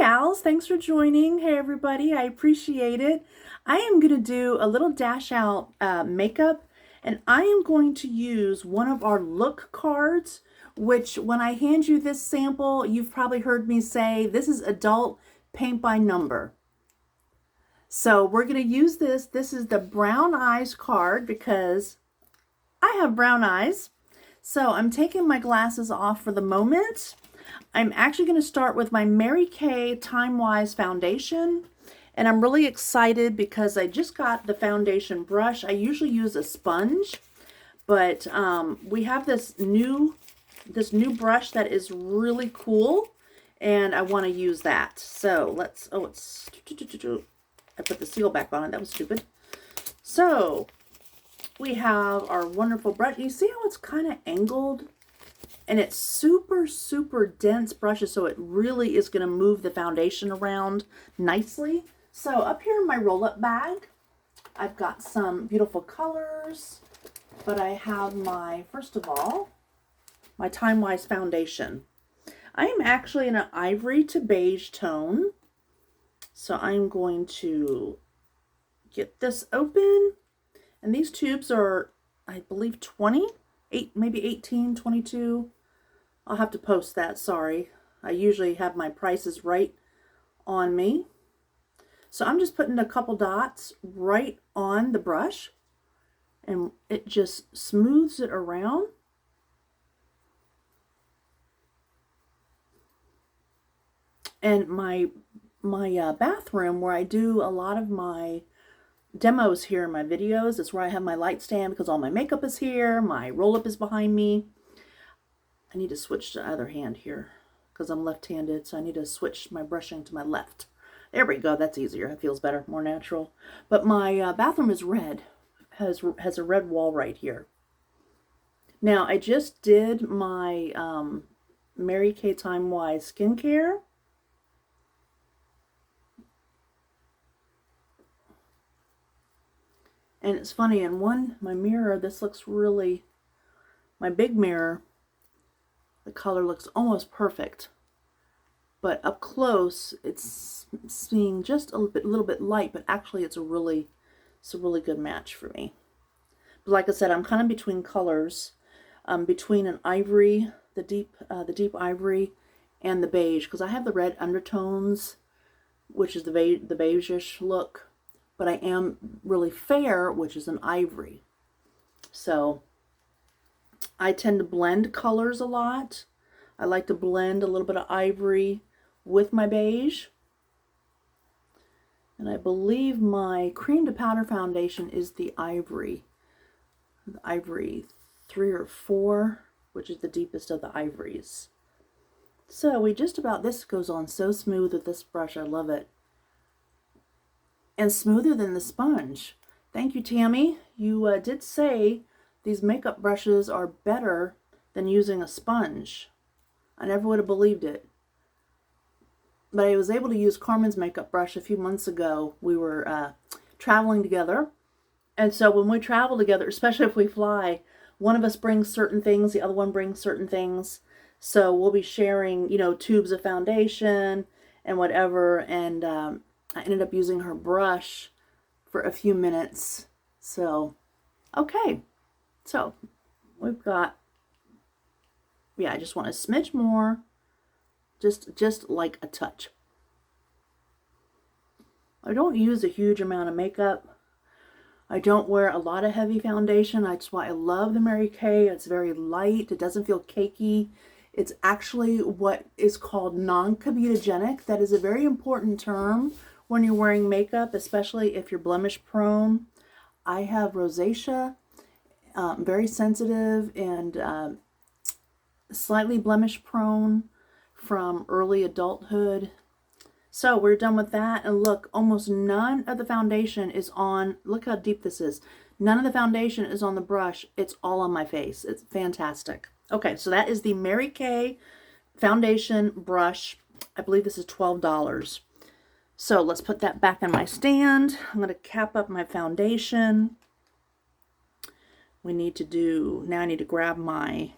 gals, thanks for joining. Hey everybody, I appreciate it. I am going to do a little dash out makeup, and I am going to use one of our look cards, which when I hand you this sample, you've probably heard me say this is adult paint by number. So we're going to use this. This is the brown eyes card because I have brown eyes. So I'm taking my glasses off for the moment. I'm actually going to start with my Mary Kay Time Wise foundation. And I'm really excited because I just got the foundation brush. I usually use a sponge, but we have this new brush that is really cool, and I want to use that. So let's, I put the seal back on it. That was stupid. So we have our wonderful brush. You see how it's kind of angled? And it's super, super dense brushes, so it really is going to move the foundation around nicely. So up here in my roll-up bag, I've got some beautiful colors, but I have my, first of all, my Time Wise foundation. I am actually in an ivory to beige tone, so I'm going to get this open. And these tubes are, I believe, 20, maybe 18, 22. I'll have to post that, sorry. I usually have my prices right on me. So I'm just putting a couple dots right on the brush, and it just smooths it around. And my bathroom, where I do a lot of my demos here in my videos, is where I have my light stand because all my makeup is here, my roll-up is behind me. I need to switch to the other hand here because I'm left-handed, so I need to switch my brushing to my left. There we go, that's easier, it feels better, more natural. But my bathroom is red, has a red wall right here. Now, I just did my Mary Kay Time Wise skincare. And it's funny, in my mirror, this looks really, my big mirror, the color looks almost perfect. But up close, it's seeing just a little bit light, but actually it's a really good match for me. But like I said, I'm kind of between colors, between an ivory, the deep ivory, and the beige, because I have the red undertones, which is the beige-ish look. But I am really fair, which is an ivory. So I tend to blend colors a lot. I like to blend a little bit of ivory with my beige. And I believe my cream to powder foundation is the ivory 3 or 4, which is the deepest of the ivories. So this goes on so smooth with this brush. I love it. And smoother than the sponge. Thank you, Tammy. You did say these makeup brushes are better than using a sponge. I never would have believed it. But I was able to use Carmen's makeup brush a few months ago. We were traveling together. And so when we travel together, especially if we fly, one of us brings certain things, the other one brings certain things. So we'll be sharing, tubes of foundation and whatever. And I ended up using her brush for a few minutes. So, okay. So, we've got, I just want a smidge more. Just like a touch. I don't use a huge amount of makeup. I don't wear a lot of heavy foundation. That's why I love the Mary Kay. It's very light. It doesn't feel cakey. It's actually what is called non-comedogenic. That is a very important term when you're wearing makeup, especially if you're blemish prone. I have rosacea, very sensitive and slightly blemish prone from early adulthood. So we're done with that, and look, almost none of the foundation is on, look how deep this is. None of the foundation is on the brush. It's all on my face. It's fantastic. Okay, so that is the Mary Kay foundation brush. I believe this is $12. So let's put that back on my stand. I'm going to cap up my foundation. Now I need to grab my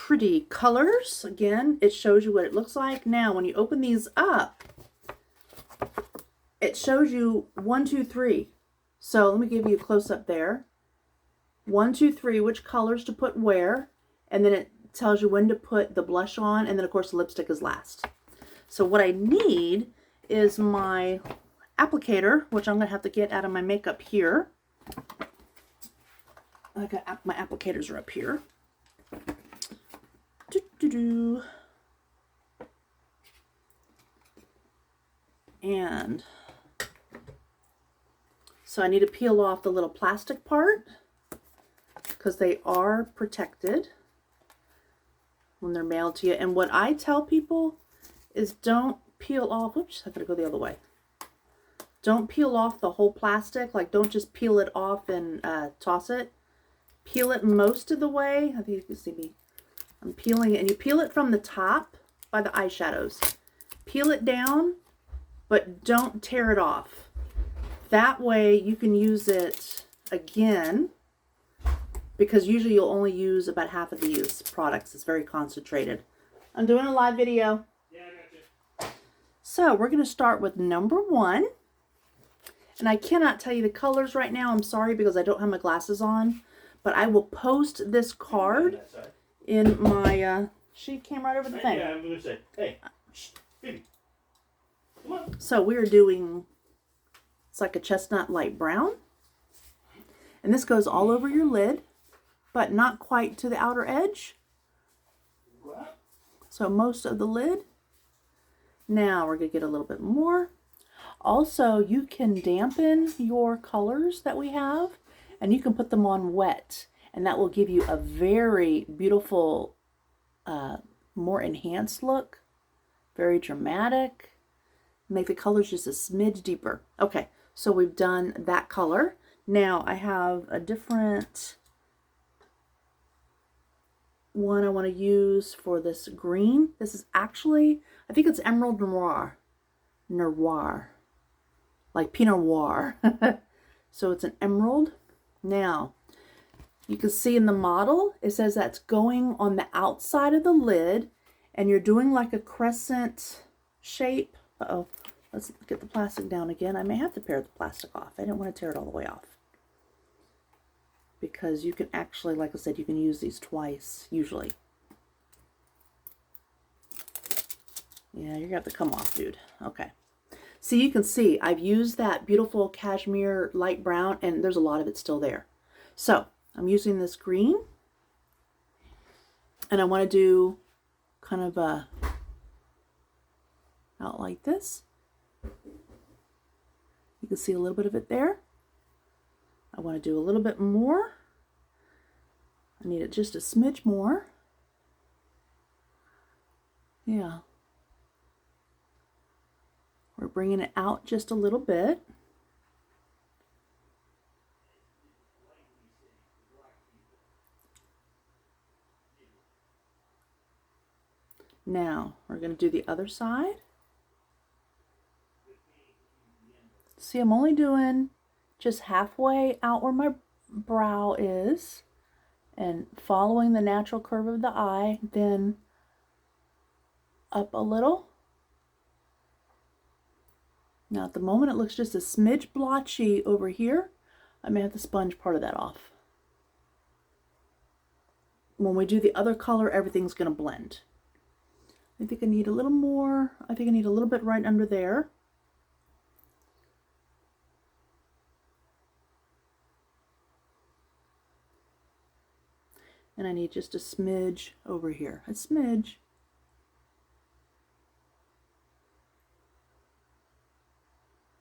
pretty colors. Again, it shows you what it looks like. Now, when you open these up, it shows you 1, 2, 3. So let me give you a close-up there. 1, 2, 3, which colors to put where, and then it tells you when to put the blush on, and then of course the lipstick is last. So what I need is my applicator, which I'm going to have to get out of my makeup here. I got my applicators are up here. And so I need to peel off the little plastic part because they are protected when they're mailed to you. And what I tell people is don't peel off, oops, I gotta go the other way. Don't peel off the whole plastic, like don't just peel it off and toss it. Peel it most of the way. I think you can see me. I'm peeling it, and you peel it from the top by the eyeshadows. Peel it down, but don't tear it off. That way you can use it again, because usually you'll only use about half of these products. It's very concentrated. I'm doing a live video. Yeah, I got you. So we're going to start with number 1. And I cannot tell you the colors right now. I'm sorry because I don't have my glasses on. But I will post this card in my... she came right over the thing. Yeah, I'm going to say, hey, baby, come on. So we're doing... It's like a chestnut light brown. And this goes all over your lid, but not quite to the outer edge. So most of the lid. Now we're going to get a little bit more. Also, you can dampen your colors that we have, and you can put them on wet. And that will give you a very beautiful, more enhanced look. Very dramatic. Make the colors just a smidge deeper. Okay, so we've done that color. Now I have a different one I want to use for this green. This is actually, I think it's Emerald Noir. Noir. Like Pinot Noir. So it's an emerald. Now, you can see in the model, it says that's going on the outside of the lid, and you're doing like a crescent shape. Uh-oh. Let's get the plastic down again. I may have to tear the plastic off. I didn't want to tear it all the way off. Because you can actually, like I said, you can use these twice, usually. Yeah, you're going to have to come off, dude. Okay. So you can see, I've used that beautiful cashmere light brown, and there's a lot of it still there. So, I'm using this green. And I want to do kind of a, out like this. You can see a little bit of it there. I want to do a little bit more. I need it just a smidge more. Yeah. We're bringing it out just a little bit. Now, we're going to do the other side. See, I'm only doing just halfway out where my brow is and following the natural curve of the eye, then up a little. Now at the moment it looks just a smidge blotchy over here. I may have to sponge part of that off. When we do the other color, everything's going to blend. I think I need a little more. I think I need a little bit right under there. And I need just a smidge over here. A smidge.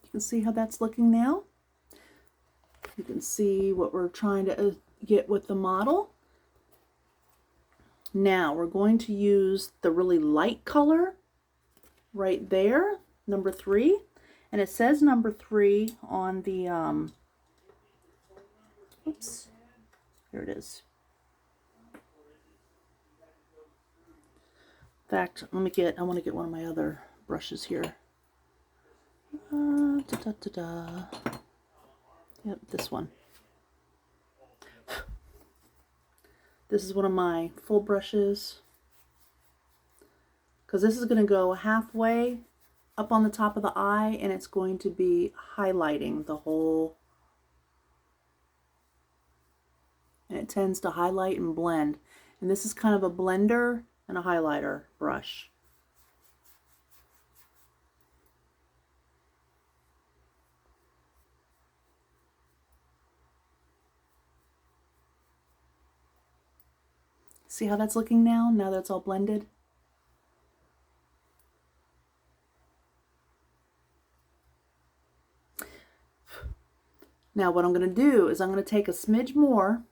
You can see how that's looking now. You can see what we're trying to get with the model. Now we're going to use the really light color right there, number 3. And it says number 3 on the, oops, here it is. In fact, I want to get one of my other brushes here. Yep, this one. This is one of my full brushes, because this is going to go halfway up on the top of the eye, and it's going to be highlighting the whole, and it tends to highlight and blend. And this is kind of a blender and a highlighter brush. See how that's looking now that it's all blended? Now what I'm going to do is I'm going to take a smidge more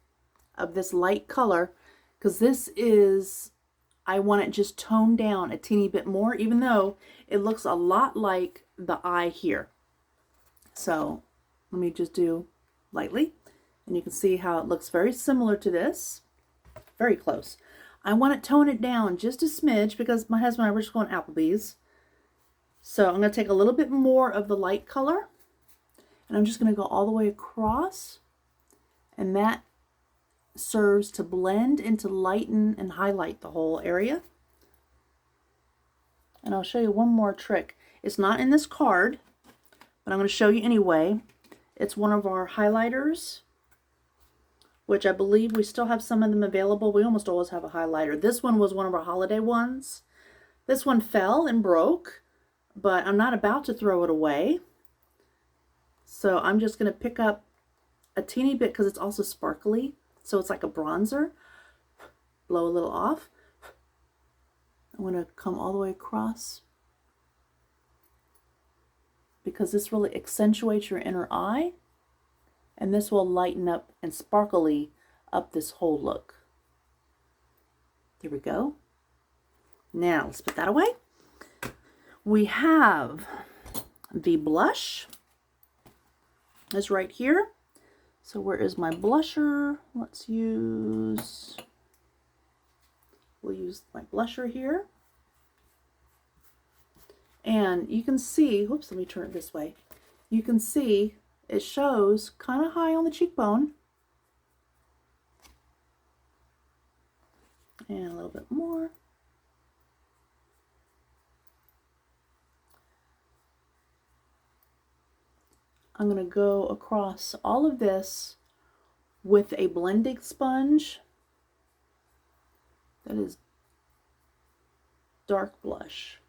of this light color, because this is, I want it just toned down a teeny bit more, even though it looks a lot like the eye here. So let me just do lightly, and you can see how it looks very similar to this. Very close. I want to tone it down just a smidge because my husband and I were just going Applebee's. So I'm going to take a little bit more of the light color, and I'm just going to go all the way across, and that serves to blend and to lighten and highlight the whole area. And I'll show you one more trick. It's not in this card, but I'm going to show you anyway. It's one of our highlighters, which I believe we still have some of them available. We almost always have a highlighter. This one was one of our holiday ones. This one fell and broke, but I'm not about to throw it away. So I'm just going to pick up a teeny bit, because it's also sparkly. So it's like a bronzer. Blow a little off. I'm going to come all the way across, because this really accentuates your inner eye. And this will lighten up and sparkly up this whole look. There we go. Now let's put that away. We have the blush. It's right here. So where is my blusher? We'll use my blusher here. And you can see, whoops, let me turn it this way. You can see it shows kind of high on the cheekbone. And a little bit more. I'm going to go across all of this with a blending sponge that is dark blush.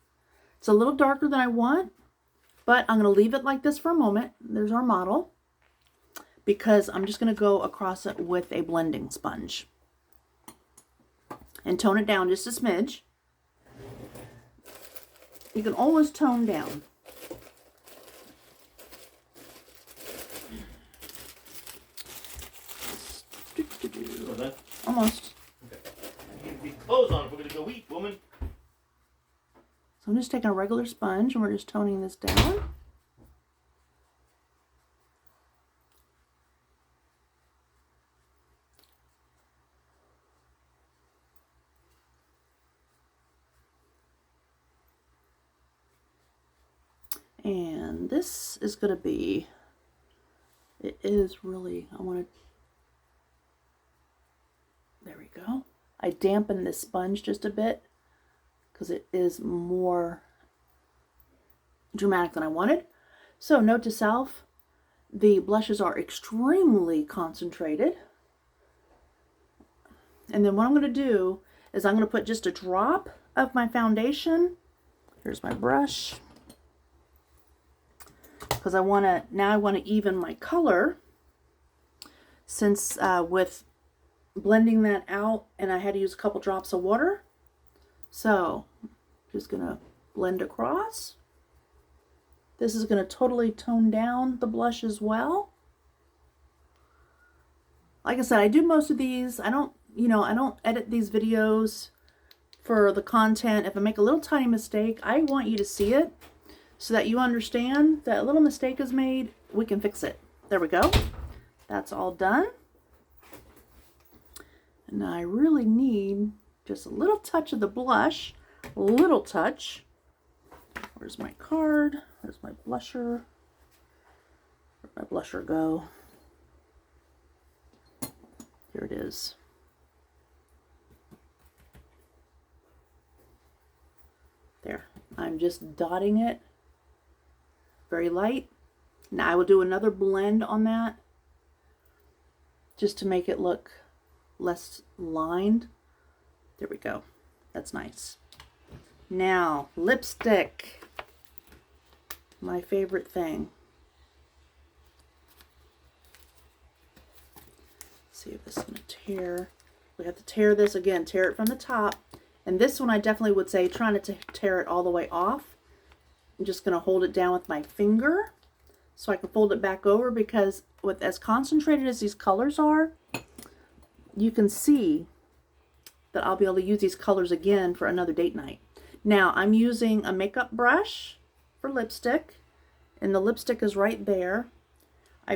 It's a little darker than I want, but I'm going to leave it like this for a moment. There's our model, because I'm just going to go across it with a blending sponge and tone it down just a smidge. You can always tone down. Almost. Okay. You need these clothes on if we're going to go eat, woman. So I'm just taking a regular sponge and we're just toning this down. And this is going to be, it is really, I want to, there we go. I dampened this sponge just a bit because it is more dramatic than I wanted. So note to self, the blushes are extremely concentrated. And then what I'm going to do is I'm going to put just a drop of my foundation. Here's my brush. Because I want to even my color, since with blending that out and I had to use a couple drops of water. So just going to blend across. This is going to totally tone down the blush as well. Like I said, I do most of these. I don't edit these videos for the content. If I make a little tiny mistake, I want you to see it so that you understand that a little mistake is made. We can fix it. There we go. That's all done. And I really need just a little touch of the blush. A little touch. Where's my card? Where's my blusher? Where'd my blusher go? Here it is. There, I'm just dotting it very light. Now I will do another blend on that just to make it look less lined. There we go. That's nice. Now, lipstick. My favorite thing. Let's see if this is going to tear. We have to tear this again, tear it from the top. And this one I definitely would say try not to tear it all the way off. I'm just going to hold it down with my finger so I can fold it back over, because with as concentrated as these colors are, you can see that I'll be able to use these colors again for another date night. Now I'm using a makeup brush for lipstick, and the lipstick is right there.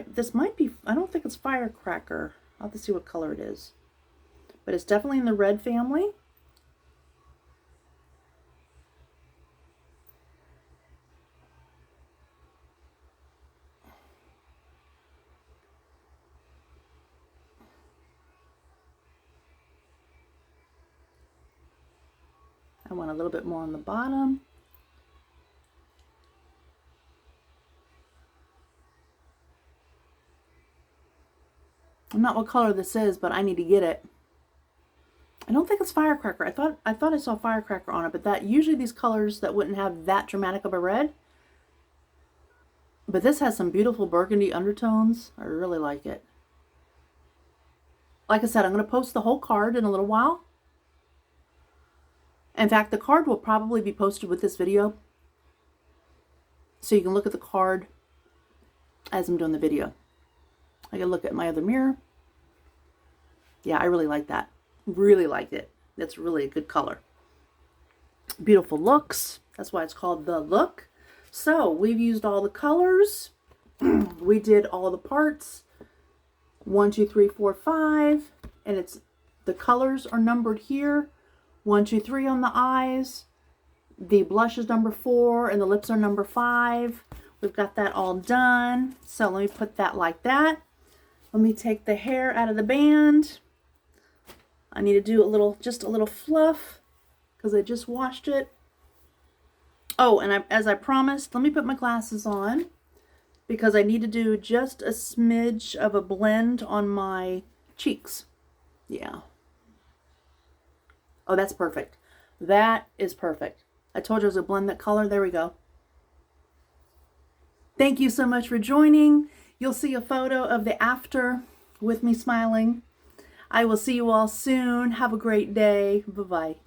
This might be, I don't think it's Firecracker. I'll have to see what color it is. But it's definitely in the red family. I want a little bit more on the bottom. I'm not what color this is, but I need to get it. I don't think it's Firecracker. I thought I saw Firecracker on it, but that usually these colors that wouldn't have that dramatic of a red. But this has some beautiful burgundy undertones. I really like it. Like I said, I'm going to post the whole card in a little while. In fact, the card will probably be posted with this video, so you can look at the card as I'm doing the video. I can look at my other mirror. Yeah, I really like that. Really like it. That's really a good color. Beautiful looks. That's why it's called The Look. So we've used all the colors. We did all the parts. 1, 2, 3, 4, 5. And it's the colors are numbered here. 1, 2, 3 on the eyes. The blush is number 4 and the lips are number 5. We've got that all done. So let me put that like that. Let me take the hair out of the band. I need to do just a little fluff because I just washed it. Oh, and as I promised, let me put my glasses on because I need to do just a smidge of a blend on my cheeks. Yeah. Oh, that's perfect. That is perfect. I told you I was going to blend that color. There we go. Thank you so much for joining. You'll see a photo of the after with me smiling. I will see you all soon. Have a great day. Bye-bye.